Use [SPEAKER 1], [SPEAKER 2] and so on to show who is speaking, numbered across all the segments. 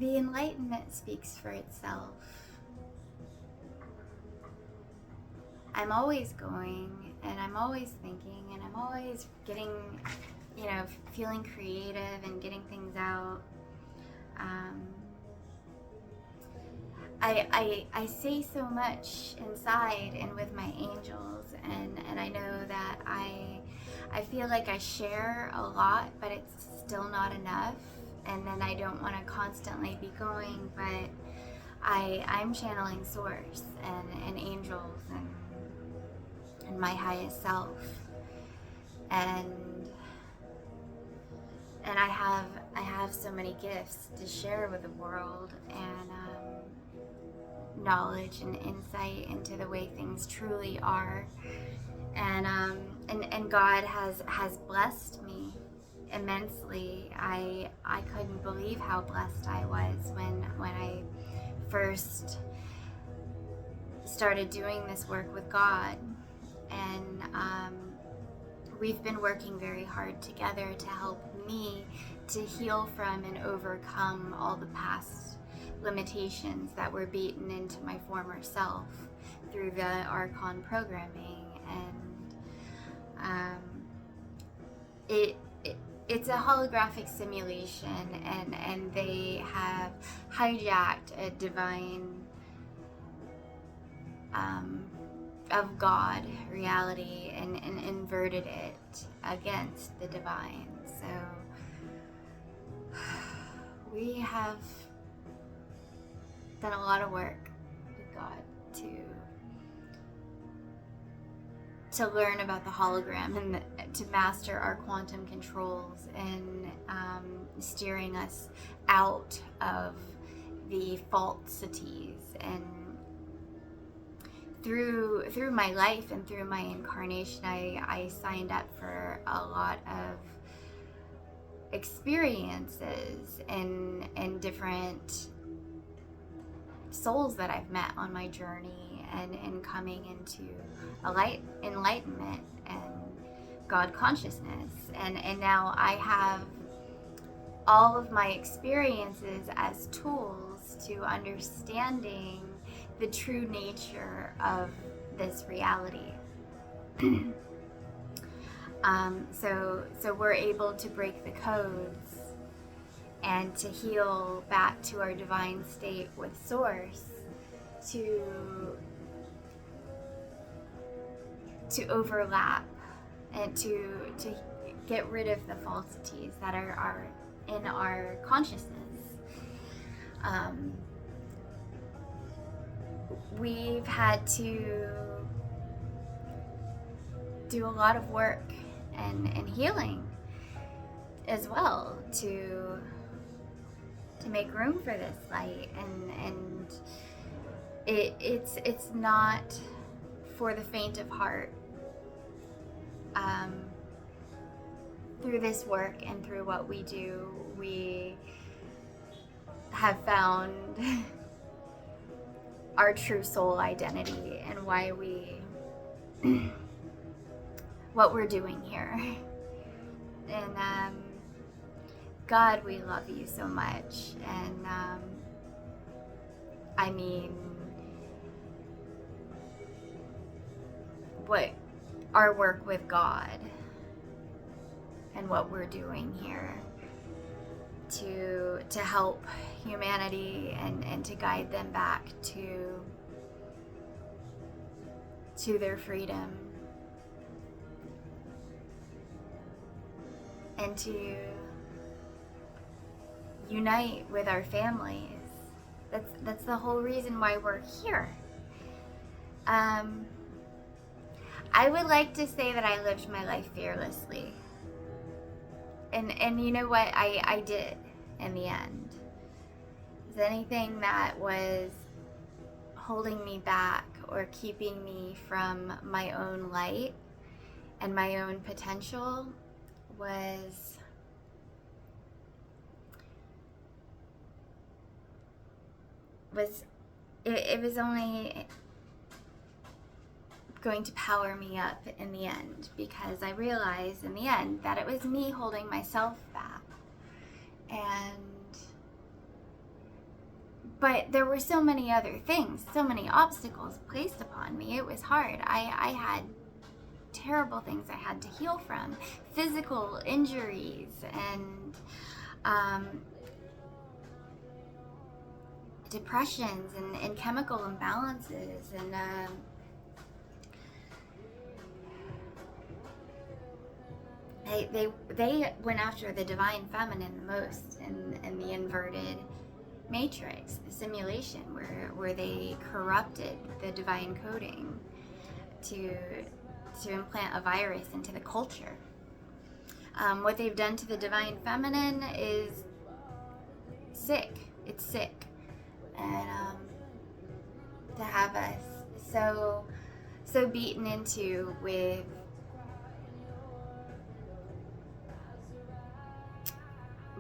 [SPEAKER 1] the enlightenment speaks for itself. I'm always going, and I'm always thinking, and I'm always getting, feeling creative and getting things out. I say so much inside and with my angels, and I know that I feel like I share a lot, but it's still not enough. And then I don't want to constantly be going, but I'm channeling source and angels and my highest self, and I have so many gifts to share with the world, and knowledge and insight into the way things truly are, and God has blessed me immensely. I couldn't believe how blessed I was when I first started doing this work with God, and we've been working very hard together to help me to heal from and overcome all the past limitations that were beaten into my former self through the Archon programming, and it's a holographic simulation, and they have hijacked a divine of God reality and inverted it against the divine. So we have done a lot of work with God to learn about the hologram and to master our quantum controls, and steering us out of the falsities. And through my life and through my incarnation, I signed up for a lot of experiences and different souls that I've met on my journey, and coming into enlightenment and God consciousness, and now I have all of my experiences as tools to understanding the true nature of this reality. So we're able to break the codes and to heal back to our divine state with source, to overlap and to get rid of the falsities that are in our consciousness. We've had to do a lot of work and healing as well to make room for this light, and it's not for the faint of heart. Through this work and through what we do, we have found our true soul identity and why what we're doing here. And God, we love you so much. And I mean, what our work with God and what we're doing here to help humanity and to guide them back to their freedom, and to unite with our families. That's the whole reason why we're here. I would like to say that I lived my life fearlessly. And you know what? I did in the end. Is anything that was holding me back or keeping me from my own light and my own potential was it was only going to power me up in the end, because I realized in the end that it was me holding myself back. And but there were so many other things, so many obstacles placed upon me. It was hard. I had terrible things I had to heal from, physical injuries, and depressions, and chemical imbalances, and they went after the divine feminine the most in the inverted matrix, the simulation, where they corrupted the divine coding to implant a virus into the culture. What they've done to the divine feminine is sick. It's sick. And to have us so beaten into with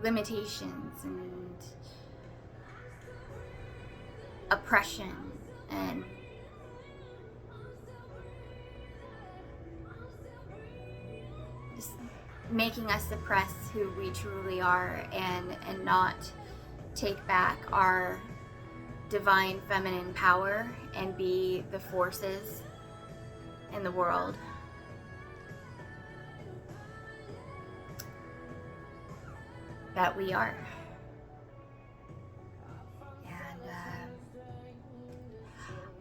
[SPEAKER 1] limitations and oppression and just making us suppress who we truly are and not take back our divine feminine power and be the forces in the world. That we are. And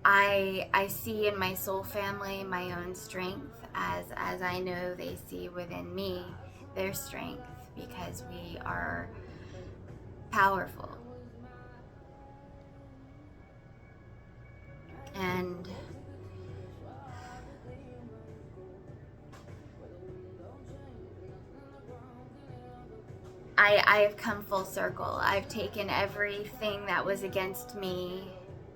[SPEAKER 1] I see in my soul family my own strength, as I know they see within me their strength, because we are powerful. And I've come full circle. I've taken everything that was against me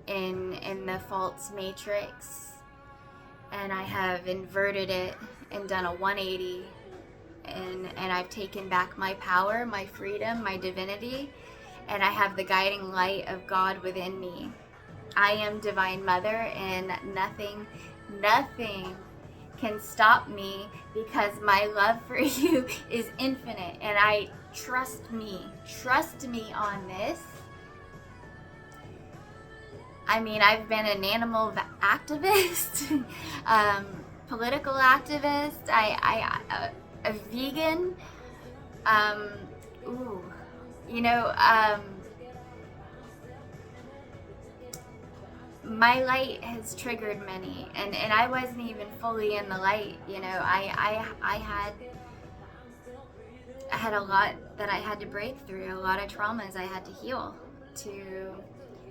[SPEAKER 1] in the false matrix, and I have inverted it and done a 180, and I've taken back my power, my freedom, my divinity, and I have the guiding light of God within me. I am Divine Mother, and nothing can stop me, because my love for you is infinite, and I trust me on this. I mean, I've been an animal activist, political activist, a vegan, my light has triggered many, and I wasn't even fully in the light. I had a lot that I had to break through, a lot of traumas I had to heal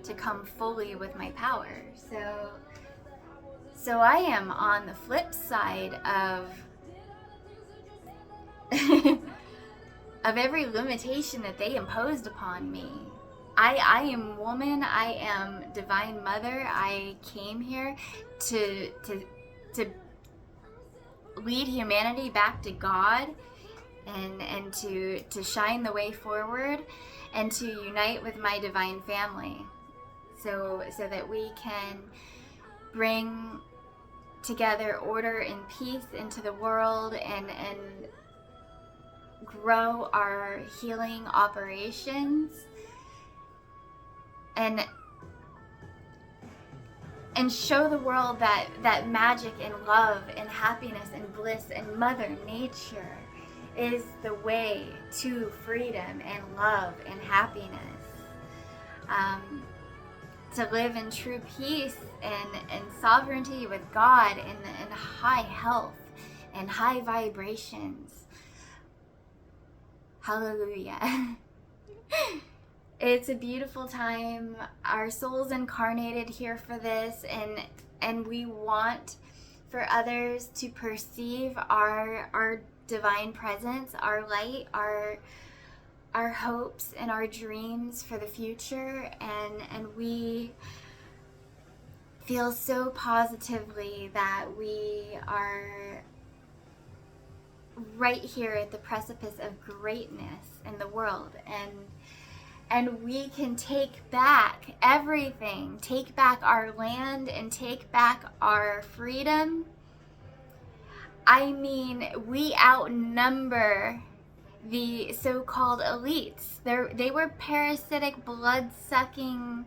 [SPEAKER 1] to come fully with my power. So I am on the flip side of of every limitation that they imposed upon me. I am woman. I am Divine Mother. I came here to lead humanity back to God, and to shine the way forward, and to unite with my divine family, so that we can bring together order and peace into the world, and grow our healing operations, and show the world that magic and love and happiness and bliss and Mother Nature is the way to freedom and love and happiness. To live in true peace and sovereignty with God, and high health and high vibrations. Hallelujah. It's a beautiful time. Our souls incarnated here for this, and we want for others to perceive our divine presence, our light, our hopes and our dreams for the future, and we feel so positively that we are right here at the precipice of greatness in the world, and we can take back everything, take back our land, and take back our freedom. I mean, we outnumber the so-called elites. They were parasitic, blood-sucking,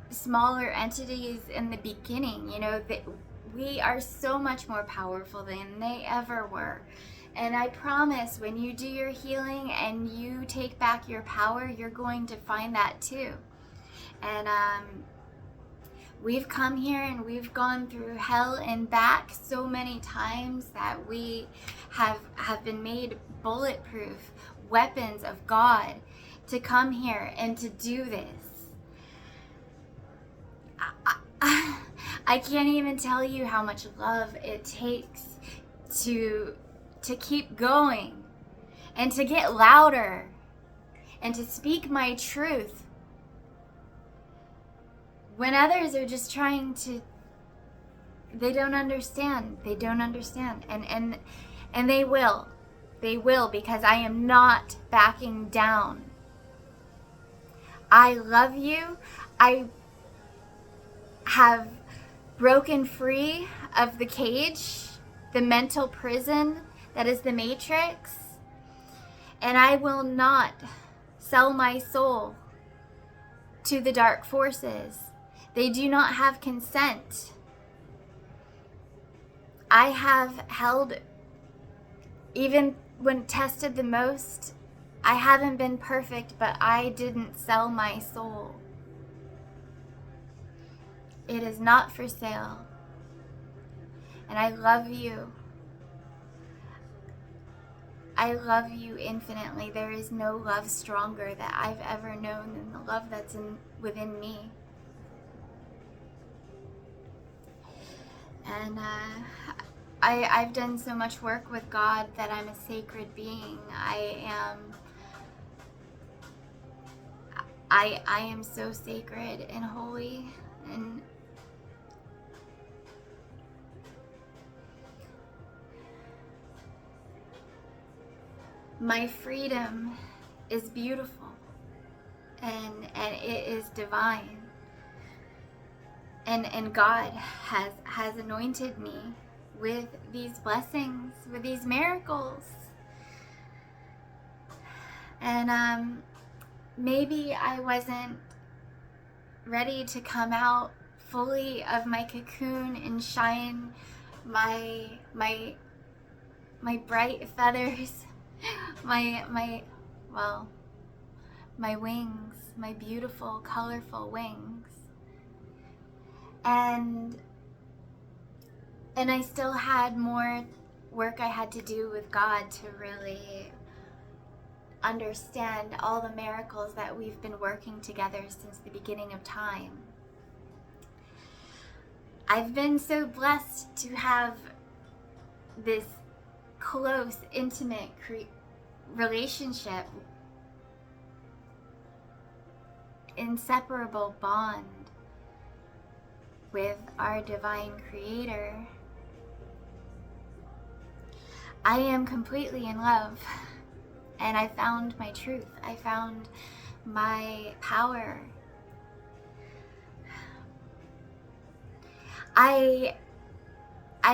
[SPEAKER 1] smaller entities in the beginning. We are so much more powerful than they ever were. And I promise, when you do your healing and you take back your power, you're going to find that too. And we've come here and we've gone through hell and back so many times that we have been made bulletproof weapons of God to come here and to do this. I can't even tell you how much love it takes to keep going and to get louder and to speak my truth when others are just trying to, they don't understand. And they will, because I am not backing down. I love you. I have broken free of the cage, the mental prison that is the Matrix, and I will not sell my soul to the dark forces. They do not have consent. I have held, even when tested the most, I haven't been perfect, but I didn't sell my soul. It is not for sale. And I love you. I love you infinitely. There is no love stronger that I've ever known than the love that's within me. And I've done so much work with God that I'm a sacred being. I am so sacred and holy, and my freedom is beautiful, and it is divine, and God has anointed me with these blessings, with these miracles. And maybe I wasn't ready to come out fully of my cocoon and shine my bright feathers, my wings, my beautiful, colorful wings. And I still had more work I had to do with God to really understand all the miracles that we've been working together since the beginning of time. I've been so blessed to have this close, intimate relationship, inseparable bond with our divine creator. I am completely in love, and I found my truth. I found my power. I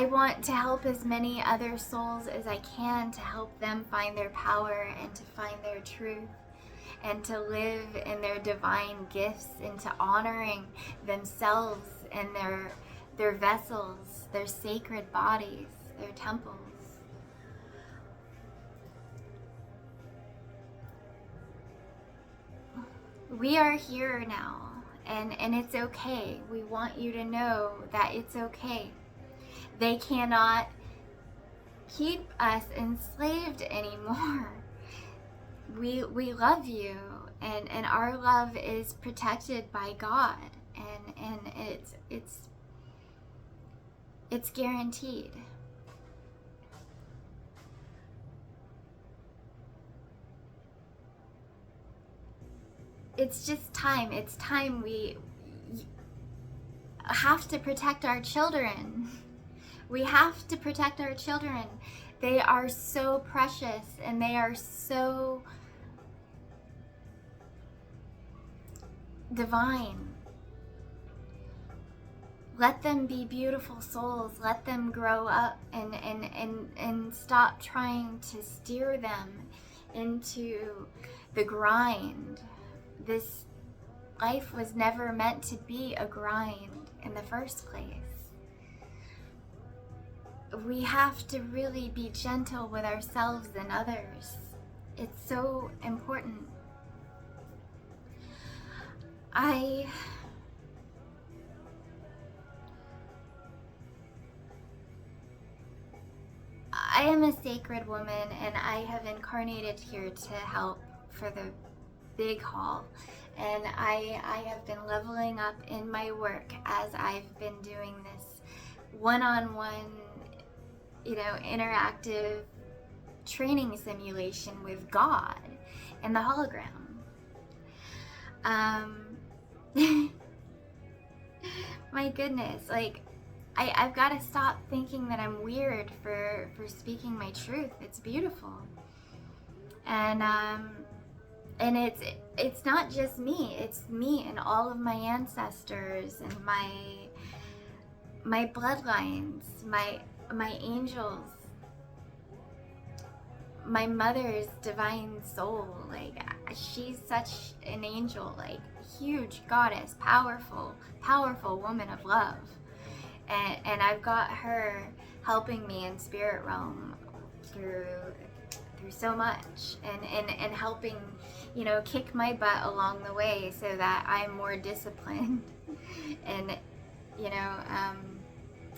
[SPEAKER 1] want to help as many other souls as I can, to help them find their power and to find their truth and to live in their divine gifts, into honoring themselves and their vessels, their sacred bodies, their temples. We are here now, and it's okay. We want you to know that it's okay. They cannot keep us enslaved anymore. We love you, and our love is protected by God, and it's guaranteed. It's just time. It's time. We have to protect our children. We have to protect our children. They are so precious, and they are so divine. Let them be beautiful souls. Let them grow up and stop trying to steer them into the grind. This life was never meant to be a grind in the first place. We have to really be gentle with ourselves and others. It's so important. I am a sacred woman, and I have incarnated here to help for the big haul. And I have been leveling up in my work as I've been doing this one-on-one, interactive training simulation with God in the hologram. My goodness, I've got to stop thinking that I'm weird for speaking my truth. It's beautiful. And it's not just me. It's me and all of my ancestors and my bloodlines, my angels, my mother's divine soul. She's such an angel, huge goddess, powerful woman of love. And I've got her helping me in spirit realm through so much, and helping, kick my butt along the way so that I'm more disciplined. And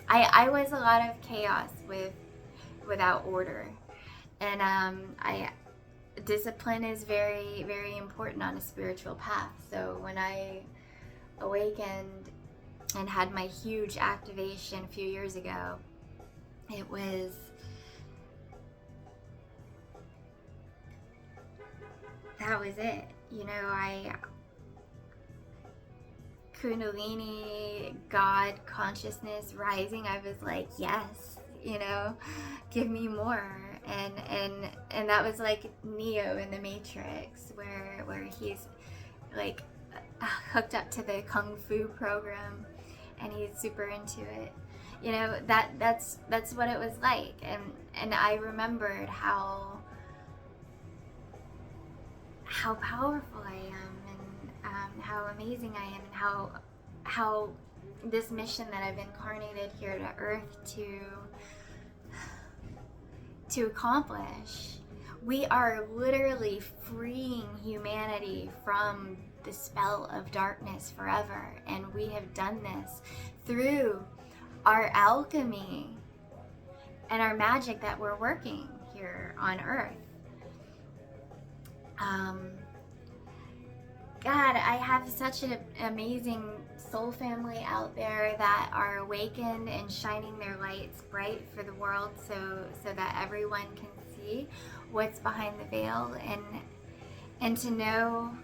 [SPEAKER 1] I was a lot of chaos without order, and discipline is very, very important on a spiritual path. So when I awakened and had my huge activation a few years ago, that was it. Kundalini, God, consciousness rising, I was like, yes, give me more. And that was like Neo in the Matrix, where he's hooked up to the Kung Fu program, and he's super into it. That's what it was like. And I remembered how powerful I am, and how amazing I am, and how this mission that I've incarnated here to Earth to accomplish. We are literally freeing humanity from the spell of darkness forever, and we have done this through our alchemy and our magic that we're working here on Earth. God, I have such an amazing soul family out there that are awakened and shining their lights bright for the world, so that everyone can see what's behind the veil, and to know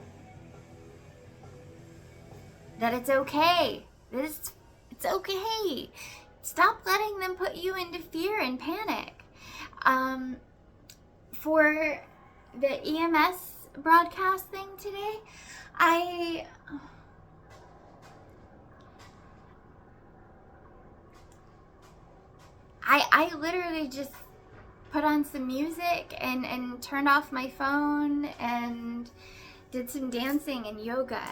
[SPEAKER 1] that it's okay. It's okay. Stop letting them put you into fear and panic. For the EMS broadcast thing today, I literally just put on some music and turned off my phone and did some dancing and yoga.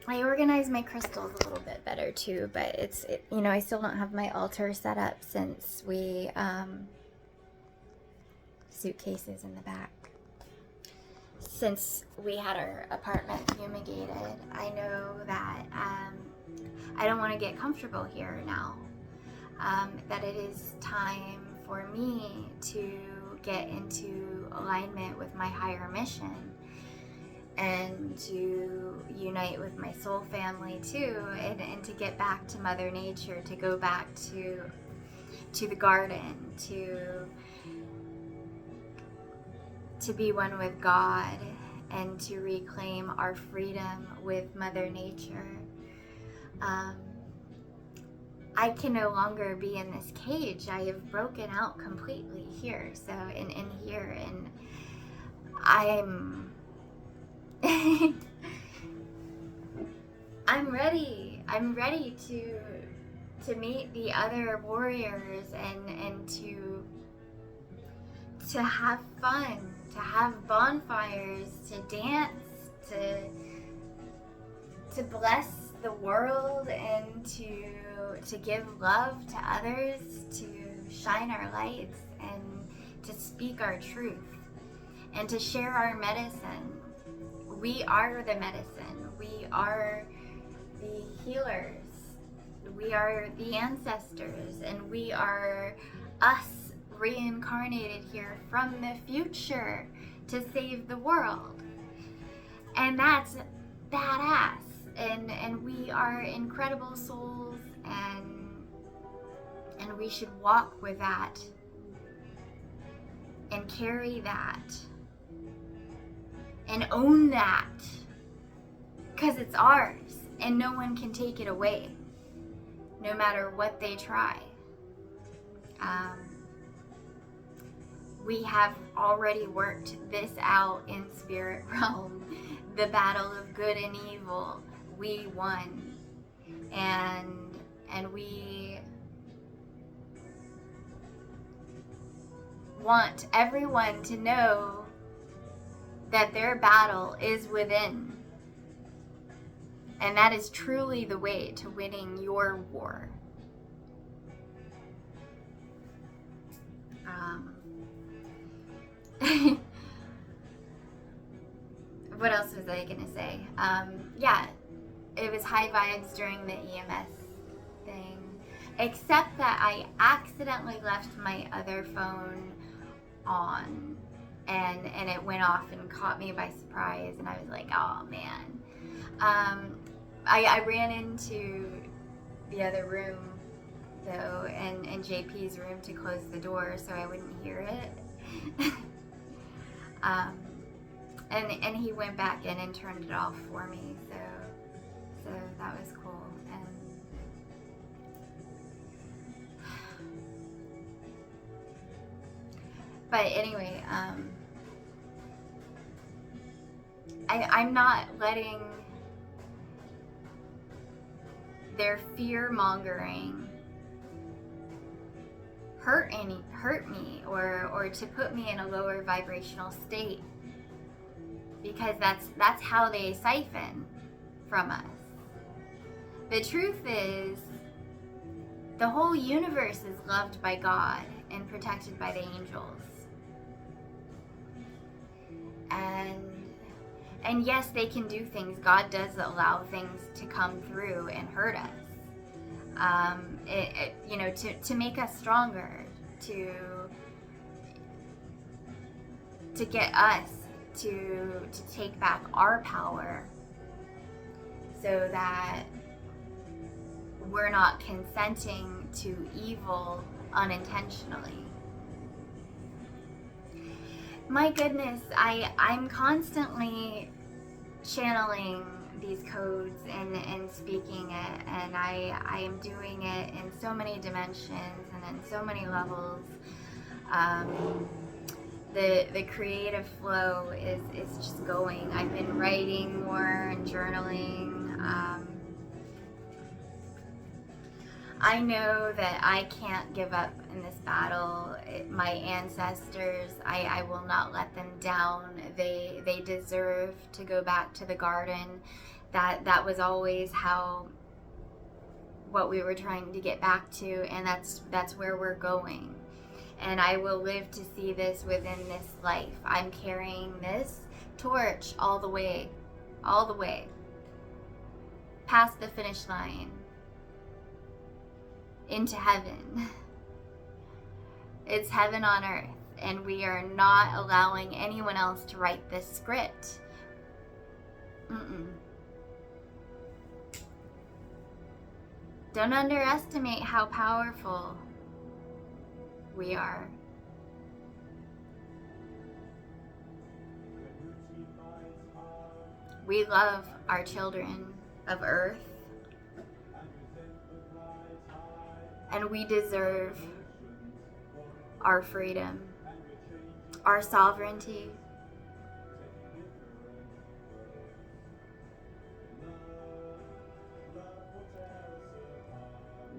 [SPEAKER 1] I organized my crystals a little bit better too, but I still don't have my altar set up since we suitcases in the back. Since we had our apartment fumigated, I know that I don't want to get comfortable here now. That it is time for me to get into alignment with my higher mission, and to unite with my soul family too, and to get back to Mother Nature, to go back to the garden, to be one with God, and to reclaim our freedom with Mother Nature. I can no longer be in this cage. I have broken out completely here. So in here, and I'm I'm ready. I'm ready to meet the other warriors and to have fun, to have bonfires, to dance, to bless the world, and to give love to others, to shine our lights, and to speak our truth, and to share our medicine. We are the medicine. We are the healers. We are the ancestors, and we are us reincarnated here from the future to save the world. And that's badass. And we are incredible souls, and we should walk with that and carry that and own that, because it's ours and no one can take it away, no matter what they try. We have already worked this out in spirit realm. The battle of good and evil, we won. And we want everyone to know that their battle is within. And that is truly the way to winning your war. What else was I gonna say? Yeah, it was high vibes during the EMS thing, except that I accidentally left my other phone on, and it went off and caught me by surprise, and I was like, oh man. I ran into the other room though, and JP's room, to close the door so I wouldn't hear it. And he went back in and turned it off for me, so that was cool. But anyway, I'm not letting their fear mongering hurt me or to put me in a lower vibrational state, because that's how they siphon from us. The truth is, the whole universe is loved by God and protected by the angels. And yes, they can do things. God does allow things to come through and hurt us. To make us stronger, to get us to take back our power, so that we're not consenting to evil unintentionally. My goodness, I'm constantly channeling these codes and speaking it, and I am doing it in so many dimensions and in so many levels. The creative flow is just going. I've been writing more and journaling. I know that I can't give up in this battle. My ancestors, I will not let them down. They deserve to go back to the garden. That was always what we were trying to get back to, and that's where we're going. And I will live to see this within this life. I'm carrying this torch all the way, past the finish line, into heaven. It's heaven on earth, and we are not allowing anyone else to write this script. Don't underestimate how powerful we are. We love our children of earth, and we deserve our freedom, our sovereignty.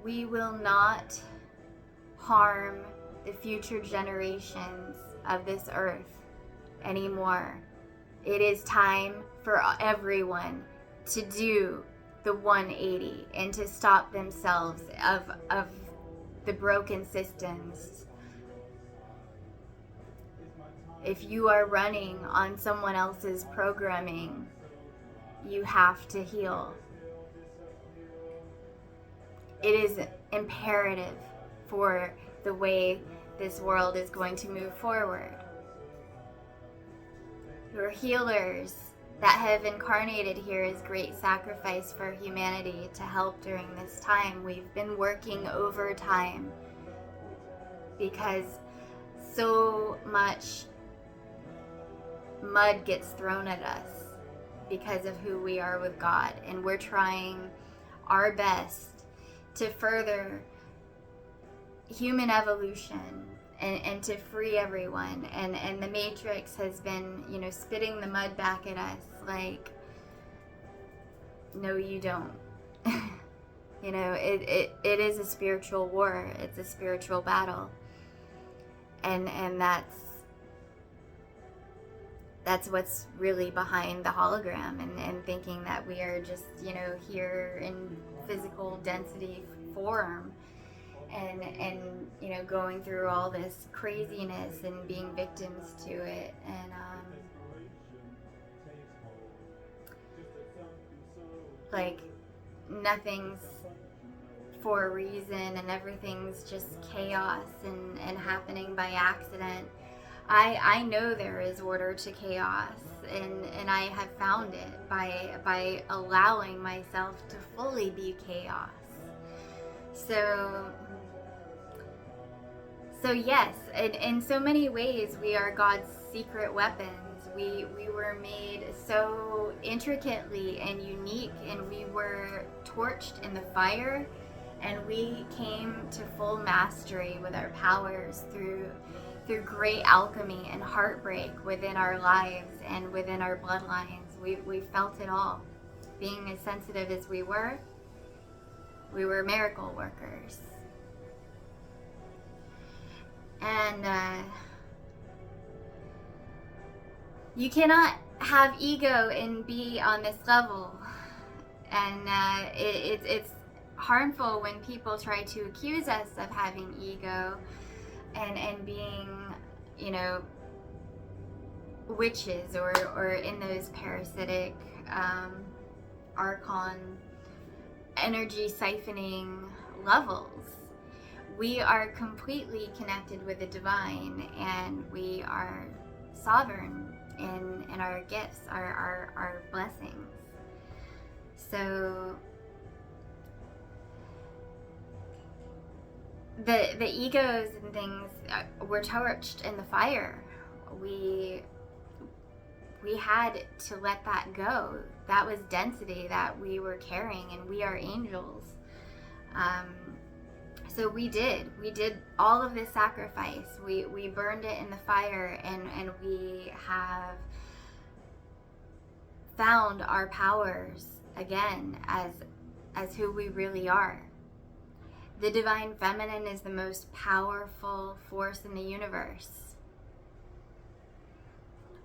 [SPEAKER 1] we will not harm the future generations of this earth anymore. It is time for everyone to do the 180 and to stop themselves of the broken systems. If you are running on someone else's programming, you have to heal. It is imperative for the way this world is going to move forward. Your healers that have incarnated here as great sacrifice for humanity to help during this time. We've been working overtime because so much mud gets thrown at us because of who we are with God, and we're trying our best to further human evolution and to free everyone, and the Matrix has been, spitting the mud back at us like, no, you don't. It is a spiritual war. It's a spiritual battle, and that's what's really behind the hologram, and thinking that we are just, here in physical density form, and going through all this craziness and being victims to it, and like nothing's for a reason, and everything's just chaos and happening by accident. I know there is order to chaos, and I have found it by allowing myself to fully be chaos. So yes, in so many ways, we are God's secret weapons. We were made so intricately and unique, and we were torched in the fire, and we came to full mastery with our powers through great alchemy and heartbreak within our lives and within our bloodlines. We felt it all. Being as sensitive as we were miracle workers. And you cannot have ego and be on this level. And it's harmful when people try to accuse us of having ego and being, witches or in those parasitic archon energy siphoning levels. We are completely connected with the divine, and we are sovereign in our gifts, our blessings. So the egos and things were torched in the fire. We had to let that go. That was density that we were carrying, and we are angels. So we did all of this sacrifice. We burned it in the fire, and we have found our powers again as who we really are. The divine feminine is the most powerful force in the universe.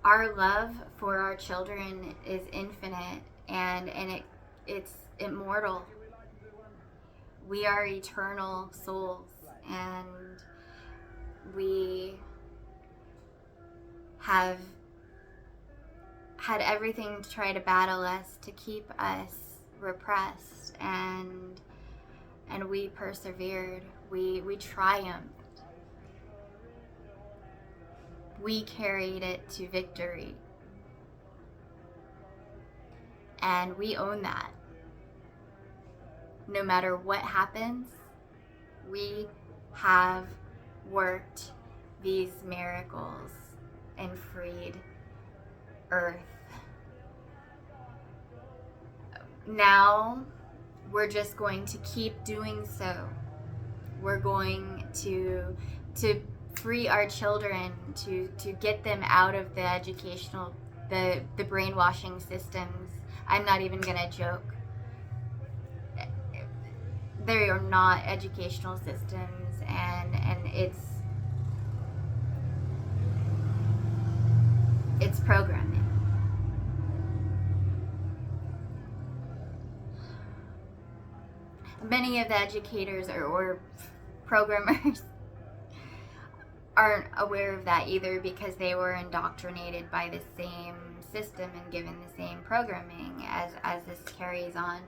[SPEAKER 1] Our love for our children is infinite, and it's immortal. We are eternal souls, and we have had everything to try to battle us, to keep us repressed, and we persevered. We triumphed. We carried it to victory, and we own that. No matter what happens, we have worked these miracles and freed Earth. Now we're just going to keep doing so. We're going to free our children, to get them out of the educational, the brainwashing systems. I'm not even gonna joke. they are not educational systems, and it's programming. Many of the educators or programmers aren't aware of that either, because they were indoctrinated by the same system and given the same programming as this carries on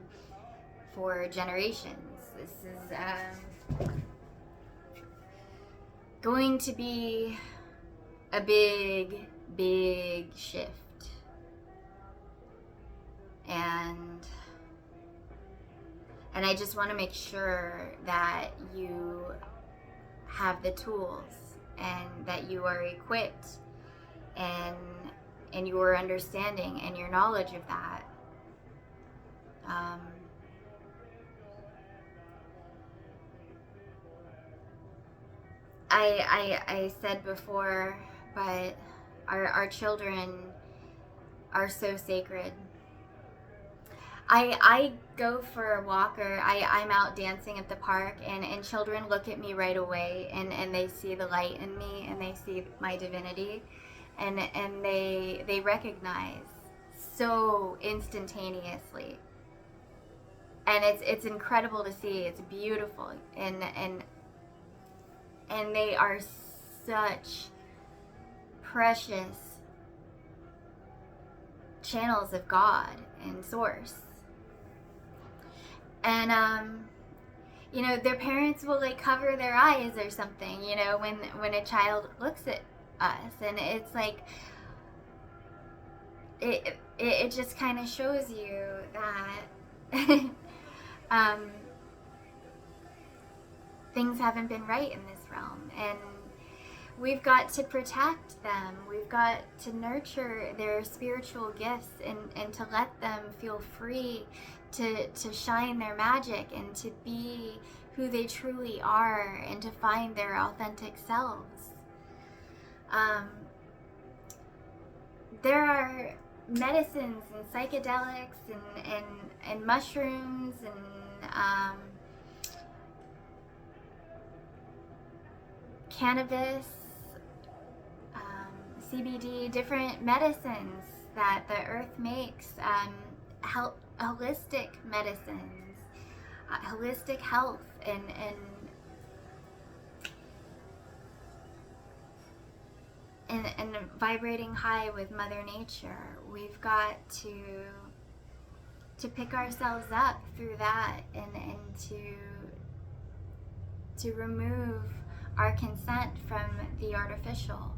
[SPEAKER 1] for generations. This is going to be a big shift. And I just want to make sure that you have the tools and that you are equipped and your understanding and your knowledge of that. I said before, but our children are so sacred. I go for a walk, or I'm out dancing at the park, and children look at me right away, and they see the light in me, and they see my divinity, and they recognize so instantaneously. And it's incredible to see. It's beautiful, and they are such precious channels of God and Source. And their parents will like cover their eyes or something, when a child looks at us, and it's like it just kind of shows you that things haven't been right in this realm, and we've got to protect them. We've got to nurture their spiritual gifts and to let them feel free to shine their magic and to be who they truly are and to find their authentic selves. There are medicines and psychedelics and mushrooms and cannabis, CBD, different medicines that the earth makes, holistic medicines, holistic health, and vibrating high with Mother Nature. We've got to pick ourselves up through that and to remove our consent from the artificial.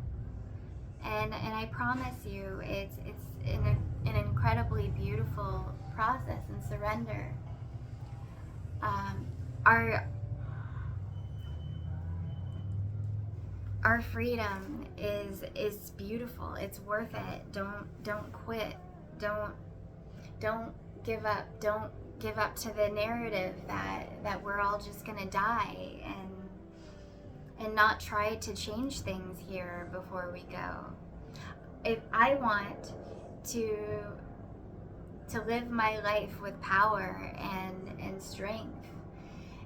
[SPEAKER 1] And I promise you, it's an incredibly beautiful process and surrender. Our freedom is beautiful. It's worth it. Don't quit. Don't give up. Don't give up to the narrative that we're all just gonna die and not try to change things here before we go. If I want to live my life with power and strength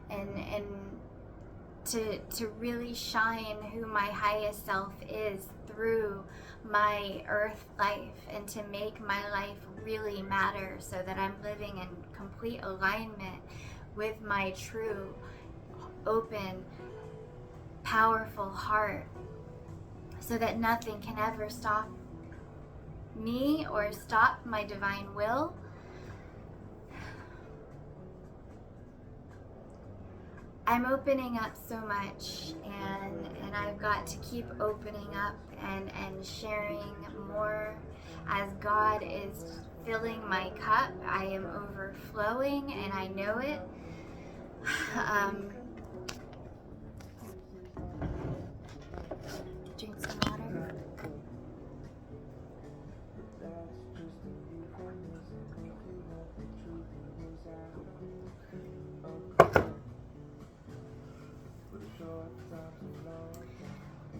[SPEAKER 1] and to really shine who my highest self is through my earth life, and to make my life really matter so that I'm living in complete alignment with my true, open, powerful heart, so that nothing can ever stop me or stop my divine will. I'm opening up so much, and I've got to keep opening up and sharing more as God is filling my cup. I am overflowing, and I know it. Drink some water.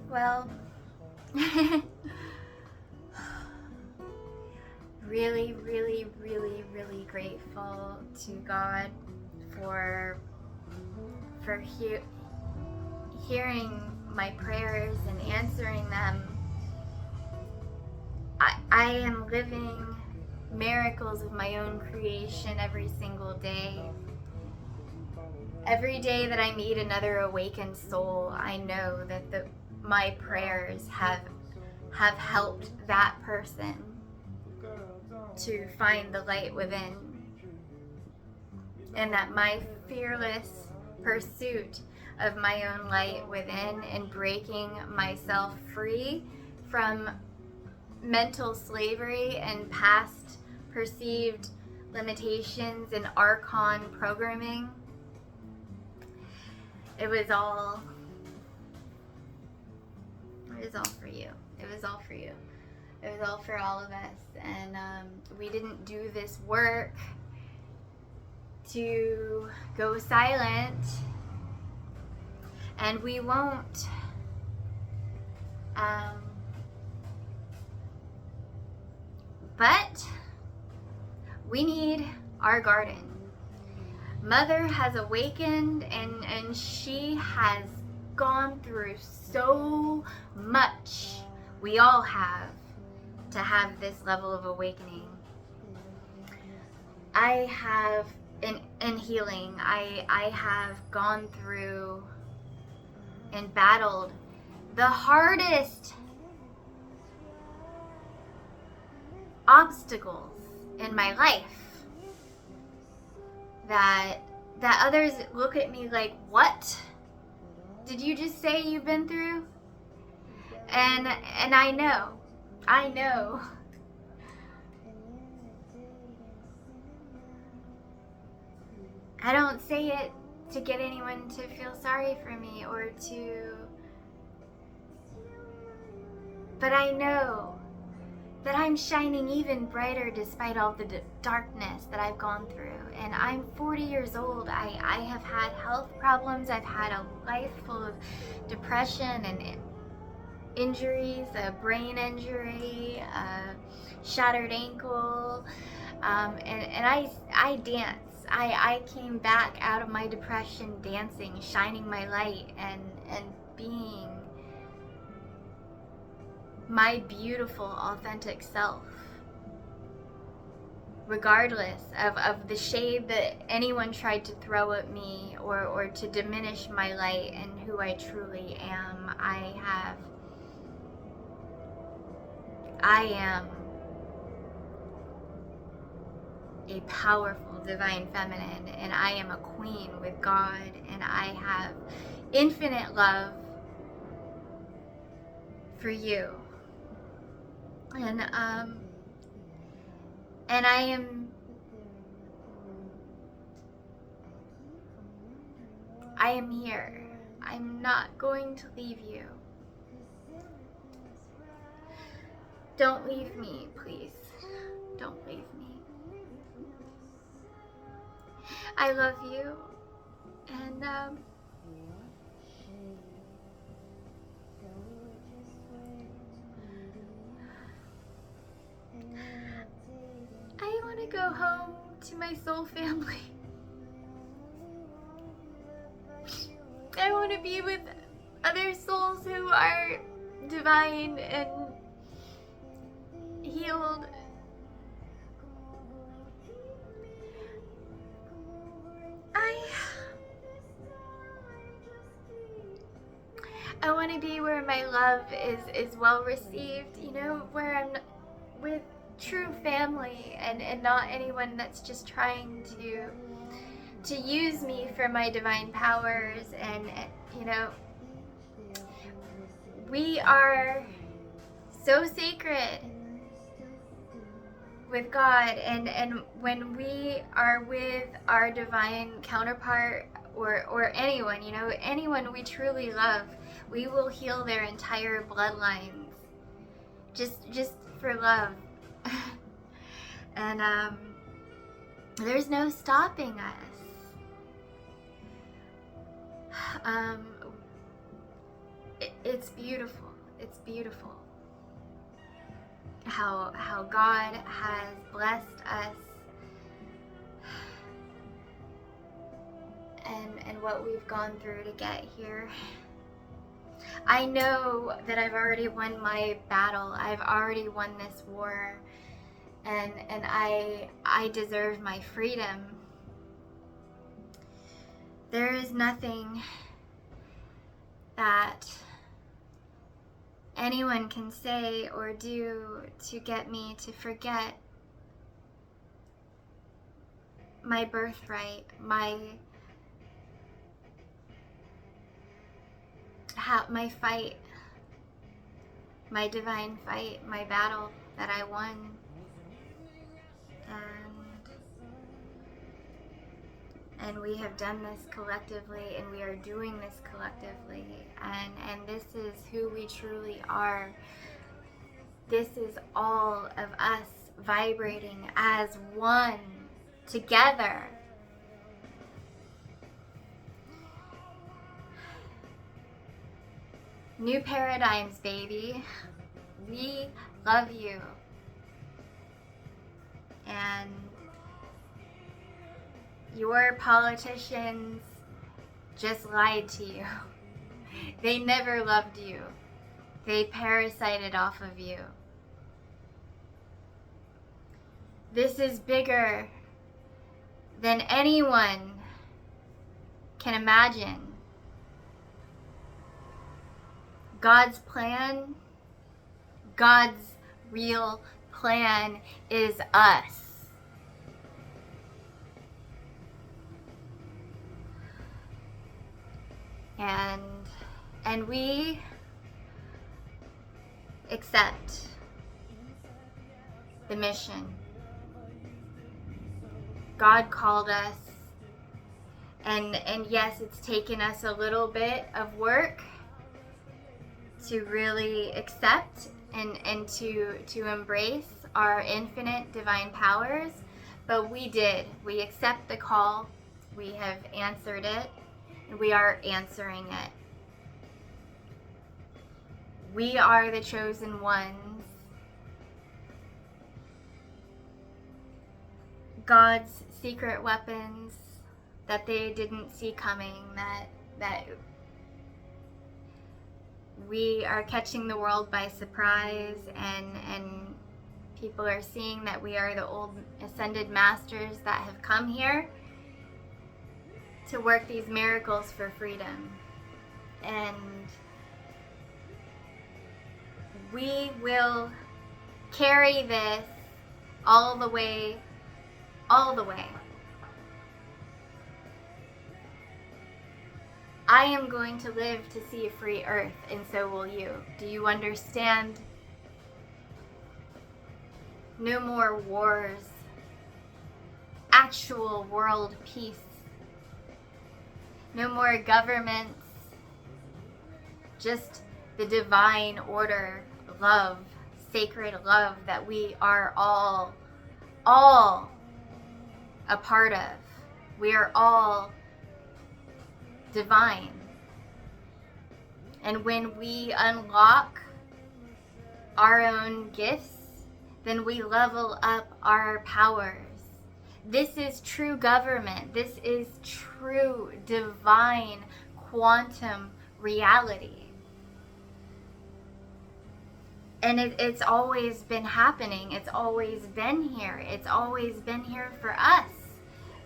[SPEAKER 1] Well, really, really, really, really grateful to God for for hearing my prayers and answering them. I am living miracles of my own creation every single day. Every day that I meet another awakened soul, I know that my prayers have helped that person to find the light within, and that my fearless pursuit of my own light within and breaking myself free from mental slavery and past perceived limitations and archon programming, it was all for you. It was all for you. It was all for all of us. And we didn't do this work to go silent, and we won't. But we need our garden. Mother has awakened, and she has gone through so much. We all have to have this level of awakening. I have in healing, I have gone through and battled the hardest obstacles in my life that others look at me like, what did you just say you've been through? And I know I don't say it to get anyone to feel sorry for me but I know that I'm shining even brighter despite all the darkness that I've gone through. And I'm 40 years old. I have had health problems. I've had a life full of depression and injuries, a brain injury, a shattered ankle, and I dance. I came back out of my depression dancing, shining my light, and being my beautiful, authentic self, regardless of the shade that anyone tried to throw at me or to diminish my light and who I truly am. I am a powerful divine feminine, and I am a queen with God, and I have infinite love for you. And I am here. I'm not going to leave you. Don't leave me, please. Don't leave me. I love you, and I want to go home to my soul family. I want to be with other souls who are divine and healed. I want to be where my love is well received, where I'm with true family and not anyone that's just trying to use me for my divine powers. And we are so sacred with God, and when we are with our divine counterpart or anyone, anyone we truly love, we will heal their entire bloodlines just for love. And there's no stopping us. It's beautiful. It's beautiful how God has blessed us and what we've gone through to get here. I know that I've already won my battle. I've already won this war, and I deserve my freedom. There is nothing that anyone can say or do to get me to forget my birthright, my fight, my divine fight, my battle that I won. And we have done this collectively, and we are doing this collectively, and this is who we truly are. This is all of us vibrating as one together. New paradigms, baby. We love you. And your politicians just lied to you. They never loved you. They parasited off of you. This is bigger than anyone can imagine. God's plan, God's real plan is us. And we accept the mission. God called us, and yes, it's taken us a little bit of work to really accept and to embrace our infinite divine powers, but we did. We accept the call. We have answered it, and we are answering it. We are the chosen ones. God's secret weapons that they didn't see coming, that we are catching the world by surprise, and people are seeing that we are the old ascended masters that have come here to work these miracles for freedom. And we will carry this all the way. I am going to live to see a free earth, and so will you. Do you understand? No more wars. Actual world peace. No more governments. Just the divine order, love, sacred love that we are all a part of. We are all divine. And when we unlock our own gifts, then we level up our powers. This is true government. This is true divine quantum reality. And it's always been happening. It's always been here. It's always been here for us.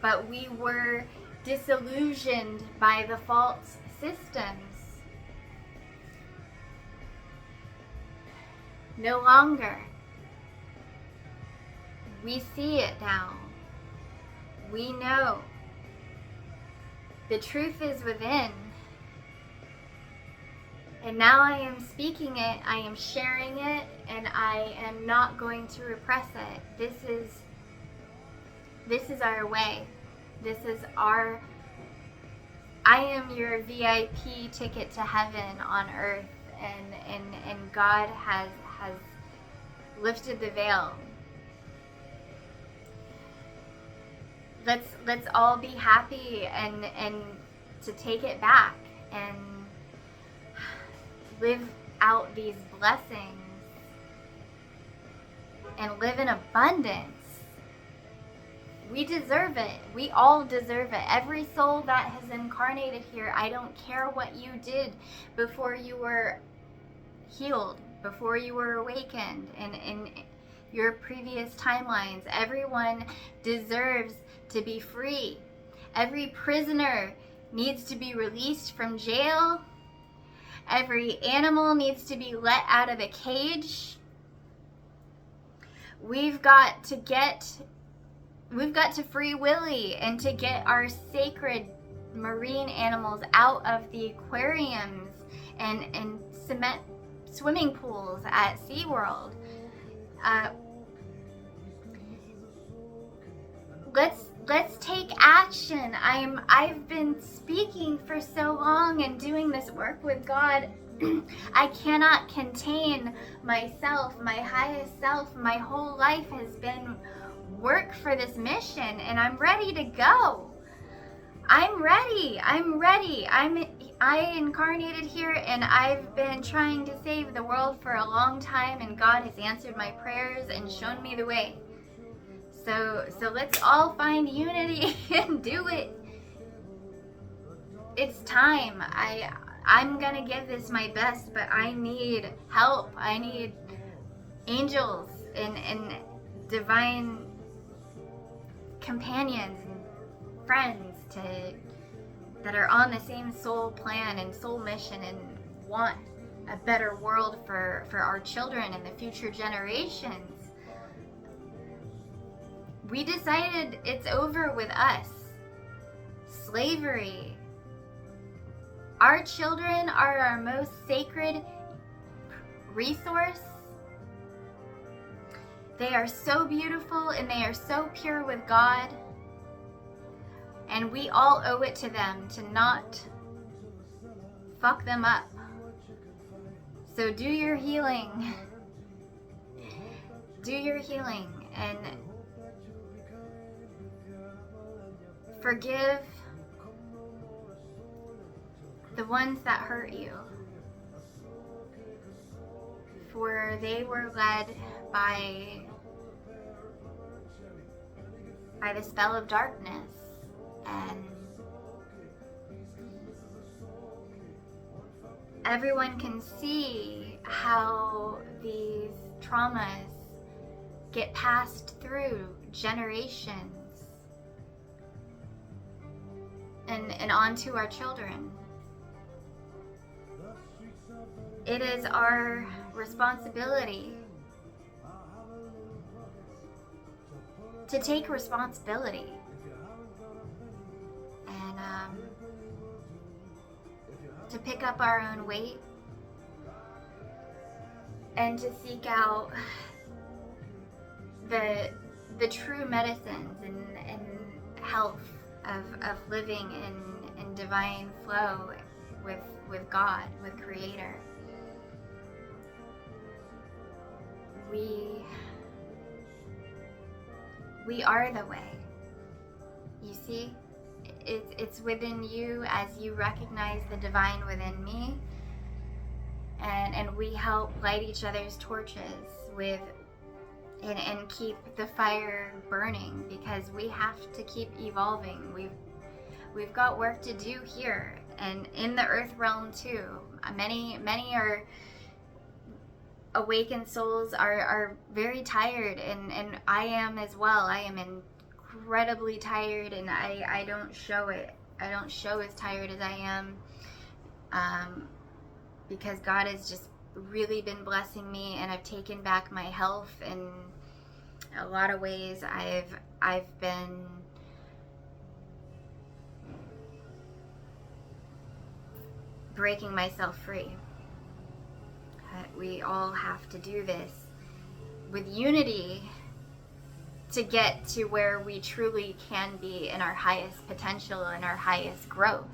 [SPEAKER 1] But we were disillusioned by the false systems. No longer. We see it now. We know. The truth is within. And now I am speaking it, I am sharing it, and I am not going to repress it. This is our way. I am your VIP ticket to heaven on earth, and God has lifted the veil. Let's all be happy and to take it back and live out these blessings and live in abundance. We deserve it. We all deserve it. Every soul that has incarnated here, I don't care what you did before you were healed, before you were awakened, and in your previous timelines. Everyone deserves to be free. Every prisoner needs to be released from jail. Every animal needs to be let out of the cage. We've got to free Willie and to get our sacred marine animals out of the aquariums and cement swimming pools at SeaWorld. Let's take action. I've been speaking for so long and doing this work with God. I cannot contain myself, my highest self. My whole life has been work for this mission, and I'm ready to go. I'm ready. I incarnated here, and I've been trying to save the world for a long time, and God has answered my prayers and shown me the way. So let's all find unity and do it. It's time. I'm gonna give this my best, but I need help. I need angels and divine companions and friends that are on the same soul plan and soul mission and want a better world for our children and the future generations. We decided it's over with us. Slavery. Our children are our most sacred resource. They are so beautiful and they are so pure with God. And we all owe it to them to not fuck them up. So do your healing. Do your healing and forgive the ones that hurt you, for they were led by the spell of darkness, and everyone can see how these traumas get passed through generations and onto our children. It is our responsibility to take responsibility and to pick up our own weight and to seek out the true medicines and health of living in divine flow with God, with Creator. We are the way. You see, it's within you as you recognize the divine within me, and we help light each other's torches and keep the fire burning, because we have to keep evolving. We've got work to do here and in the earth realm too. Many are awakened souls are very tired, and I am as well. I am incredibly tired, and I don't show it. I don't show as tired as I am, because God has just really been blessing me, and I've taken back my health in a lot of ways. I've been breaking myself free. We all have to do this with unity to get to where we truly can be in our highest potential and our highest growth.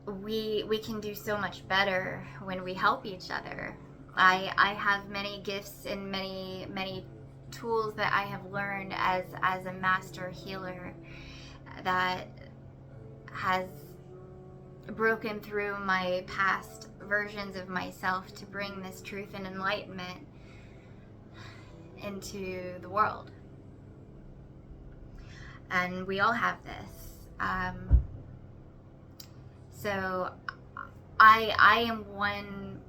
[SPEAKER 1] We can do so much better when we help each other. I have many gifts and many tools that I have learned as a master healer that has broken through my past versions of myself to bring this truth and enlightenment into the world. and we all have this. So I am one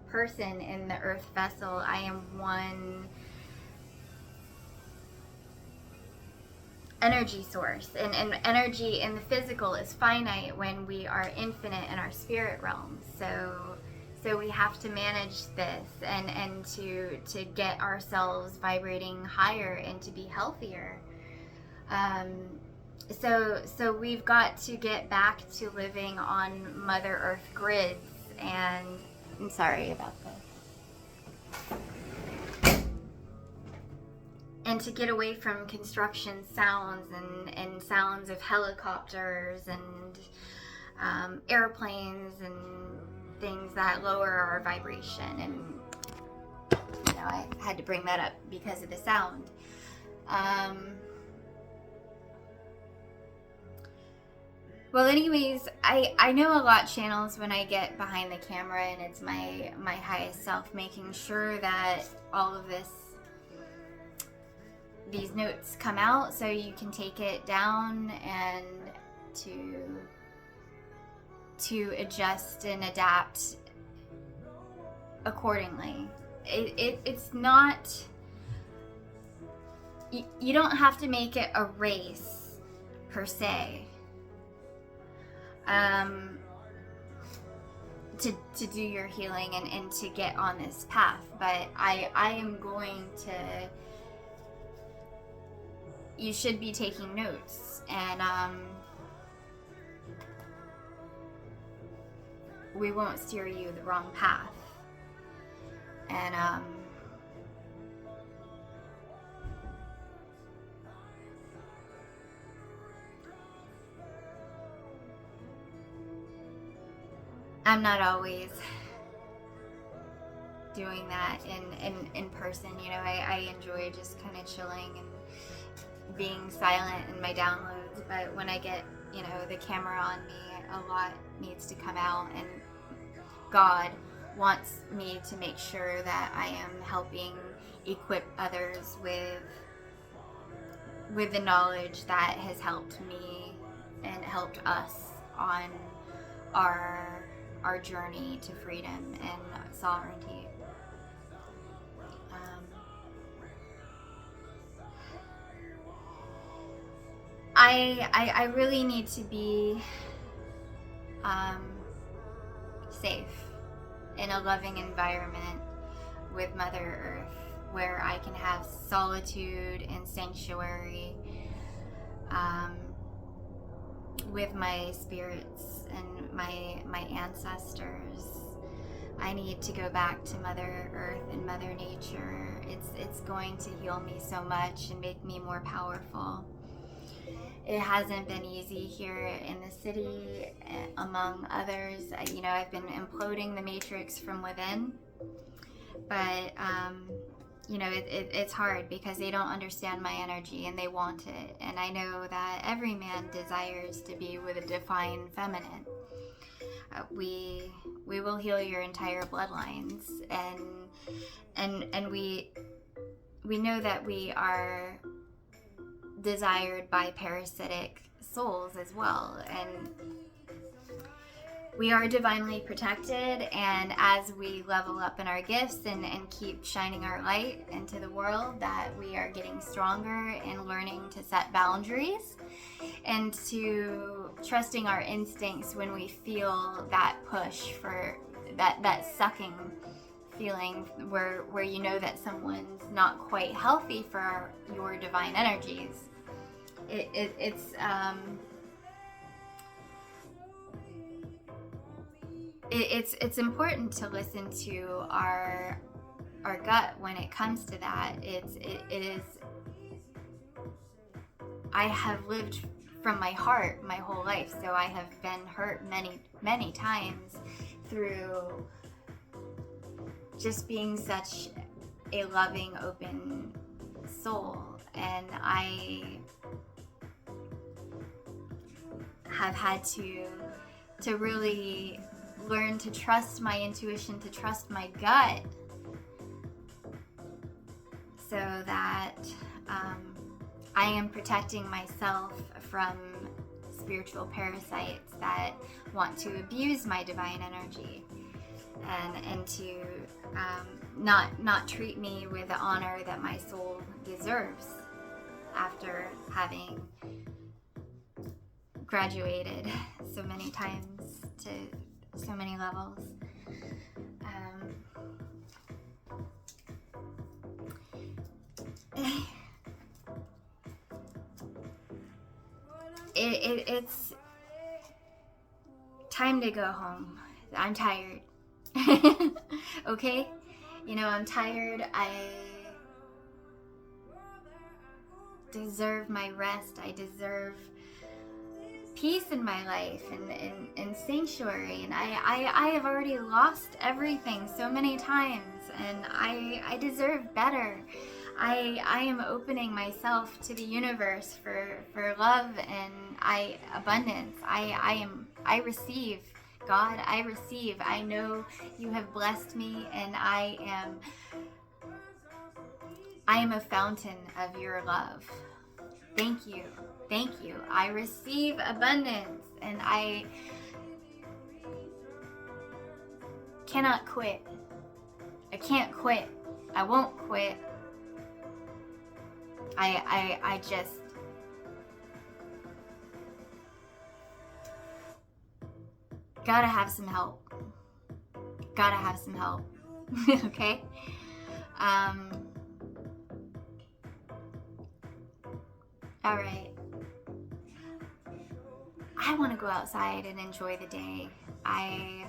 [SPEAKER 1] person in the earth vessel. I am one energy source, and energy in the physical is finite when we are infinite in our spirit realm. So we have to manage this and to get ourselves vibrating higher and to be healthier. So we've got to get back to living on Mother Earth grids, and I'm sorry about this. And to get away from construction sounds and sounds of helicopters and airplanes and things that lower our vibration. And I had to bring that up because of the sound. Well, anyways, I know a lot channels when I get behind the camera and it's my highest self making sure that all of these notes come out so you can take it down and to adjust and adapt accordingly. It's not, you don't have to make it a race per se. To do your healing and to get on this path, but I am going to, you should be taking notes, and we won't steer you the wrong path. And I'm not always doing that in person. I enjoy just kind of chilling and being silent in my downloads, but when I get the camera on me, a lot needs to come out, and God wants me to make sure that I am helping equip others with the knowledge that has helped me and helped us on our journey to freedom and sovereignty. I really need to be safe in a loving environment with Mother Earth, where I can have solitude and sanctuary with my spirits and my ancestors. I need to go back to Mother Earth and Mother Nature. It's going to heal me so much and make me more powerful. It hasn't been easy here in the city, among others. I've been imploding the matrix from within, but it's hard because they don't understand my energy and they want it. And I know that every man desires to be with a divine feminine. We will heal your entire bloodlines, and we know that we are desired by parasitic souls as well, and we are divinely protected. And as we level up in our gifts and keep shining our light into the world, that we are getting stronger and learning to set boundaries and to trusting our instincts when we feel that push for that sucking feeling where that someone's not quite healthy for your divine energies. It's important to listen to our gut when it comes to that. It is. I have lived from my heart my whole life, so I have been hurt many times through just being such a loving, open soul, and I have had to really learn to trust my intuition, to trust my gut, so that I am protecting myself from spiritual parasites that want to abuse my divine energy and to not treat me with the honor that my soul deserves after having graduated so many times to so many levels. It's time to go home. I'm tired. Okay? You know, I'm tired. I deserve my rest. I deserve peace in my life and sanctuary. And I have already lost everything so many times, and I deserve better. I am opening myself to the universe for love and abundance. I receive, God, I receive. I know you have blessed me, and I am a fountain of your love. Thank you. Thank you. I receive abundance, and I cannot quit. I can't quit. I won't quit. I just gotta have some help. Gotta have some help. Okay? All right. I want to go outside and enjoy the day. I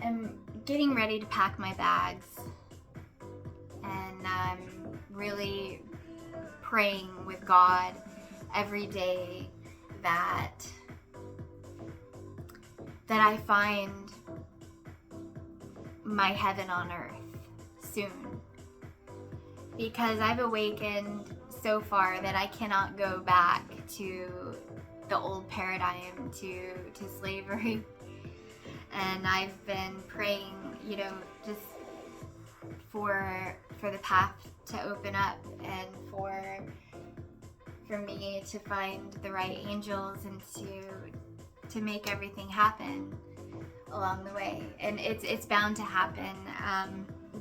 [SPEAKER 1] am getting ready to pack my bags, and I'm really praying with God every day that I find my heaven on earth soon, because I've awakened so far that I cannot go back to the old paradigm, to slavery. And I've been praying, you know, just for the path to open up, and for me to find the right angels, and to make everything happen along the way. And it's bound to happen,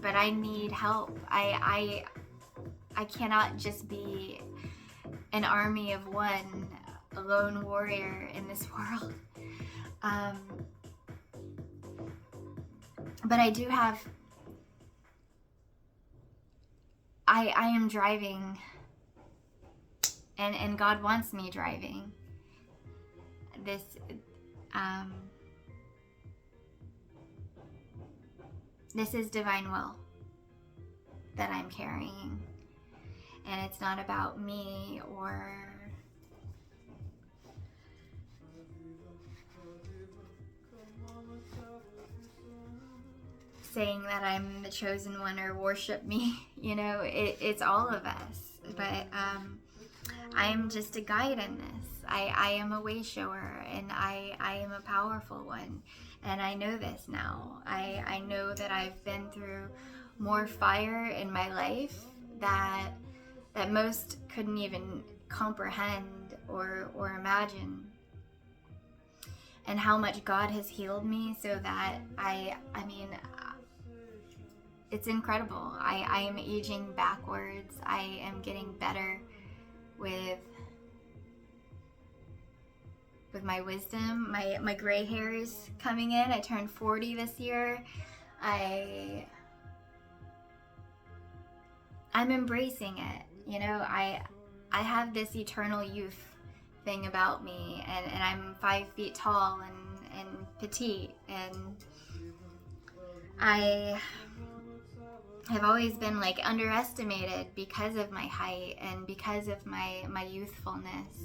[SPEAKER 1] but I need help. I cannot just be an army of one, a lone warrior in this world. But I do have, I am driving, and God wants me driving. This is divine will that I'm carrying, and it's not about me or saying that I'm the chosen one or worship me. You know, it's all of us. But I am just a guide in this. I am a way shower, and I am a powerful one. And I know this now. I know that I've been through more fire in my life that most couldn't even comprehend or imagine. And how much God has healed me, so that I mean, it's incredible. I am aging backwards. I am getting better with my wisdom. My gray hair is coming in. I turned 40 this year. I'm embracing it. You know, I have this eternal youth thing about me, and I'm 5 feet tall and petite, and I have always been like underestimated because of my height and because of my youthfulness.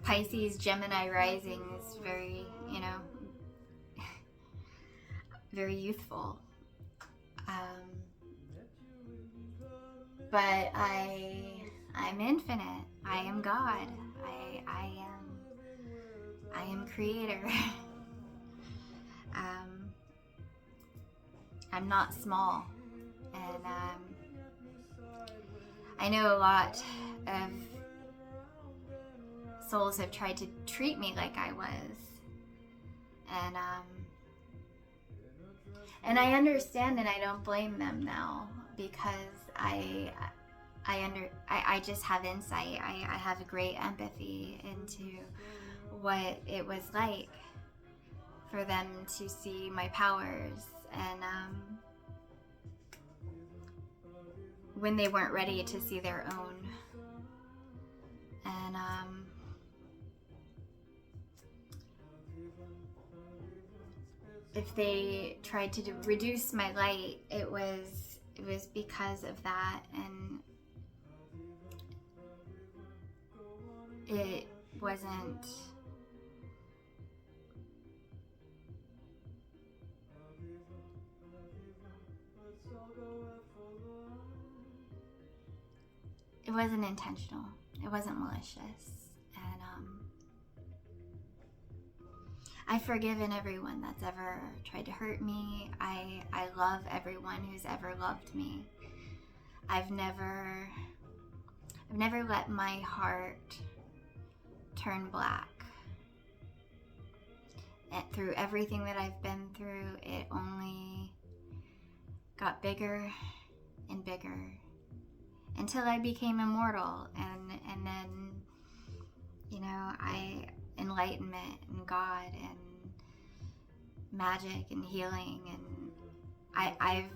[SPEAKER 1] Pisces, Gemini rising is very, you know, very youthful. But I'm infinite. I am God. I am creator. I'm not small. And I know a lot of souls have tried to treat me like I was. And I understand, and I don't blame them now, because I just have insight. I have a great empathy into what it was like for them to see my powers, and when they weren't ready to see their own. And if they tried to reduce my light, it was because of that, and it wasn't intentional. It wasn't malicious. And I've forgiven everyone that's ever tried to hurt me. I love everyone who's ever loved me. I've never let my heart turn black. And through everything that I've been through, it only got bigger and bigger until I became immortal, and then, you know, enlightenment and God and magic and healing, and I've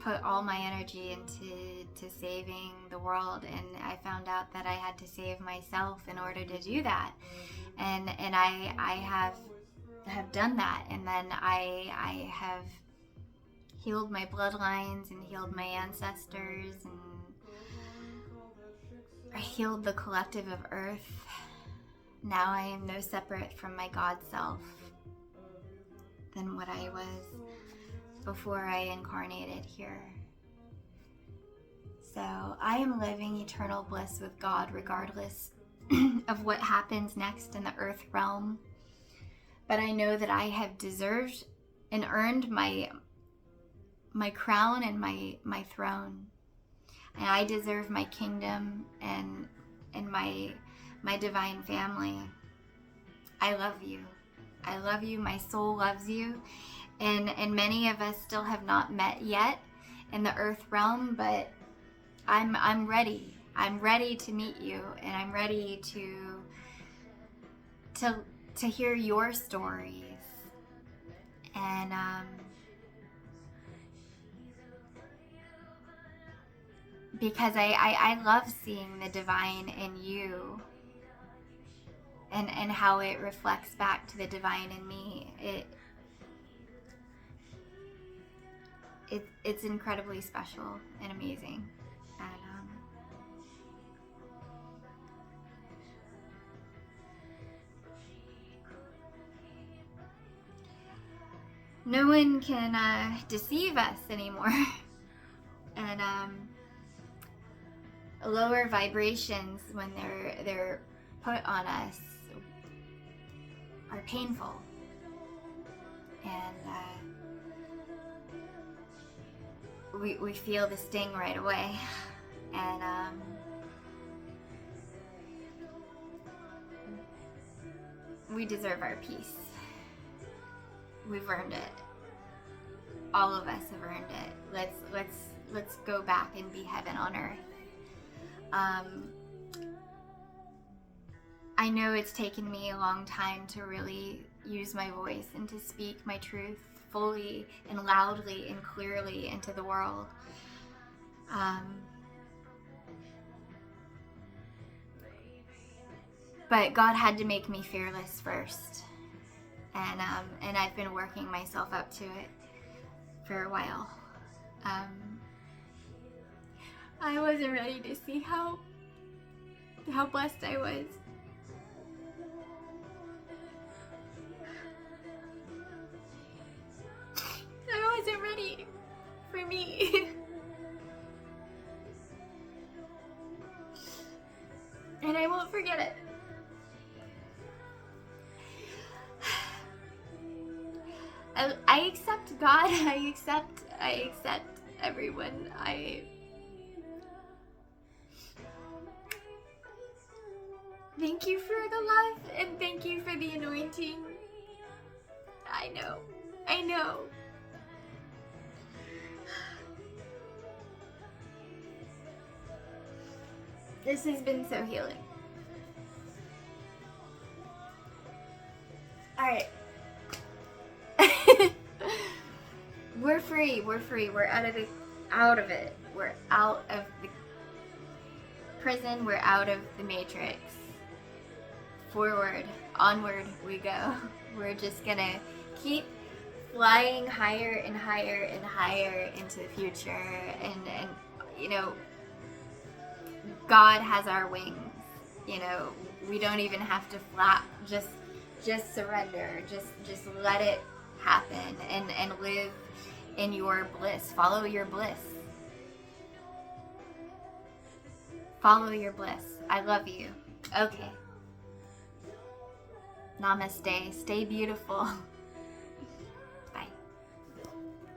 [SPEAKER 1] put all my energy into saving the world, and I found out that I had to save myself in order to do that, and I have done that, and then I have healed my bloodlines and healed my ancestors, and I healed the collective of Earth. Now I am no separate from my God self than what I was before I incarnated here. So I am living eternal bliss with God regardless of what happens next in the earth realm. But I know that I have deserved and earned my crown and my throne. And I deserve my kingdom and my divine family. I love you. I love you. My soul loves you. And many of us still have not met yet in the earth realm, but I'm ready. I'm ready to meet you, and I'm ready to hear your stories. And because I love seeing the divine in you, and how it reflects back to the divine in me. It's incredibly special and amazing. And no one can deceive us anymore. And lower vibrations, when they're put on us, are painful. And we feel the sting right away. And we deserve our peace. We've earned it. All of us have earned it. Let's go back and be heaven on earth. I know it's taken me a long time to really use my voice and to speak my truth fully and loudly and clearly into the world. But God had to make me fearless first. And I've been working myself up to it for a while. I wasn't ready to see how blessed I was. I wasn't ready for me. And I won't forget it. I accept God. I accept everyone. Thank you for the love and thank you for the anointing. I know. This has been so healing. All right. We're free. We're out of it. We're out of the prison. We're out of the matrix. Forward, onward we go. We're just gonna keep flying higher and higher and higher into the future. And you know, God has our wings. You know, we don't even have to flap. Just surrender. Just let it happen and live in your bliss. Follow your bliss. Follow your bliss. I love you. Okay. Namaste. Stay beautiful.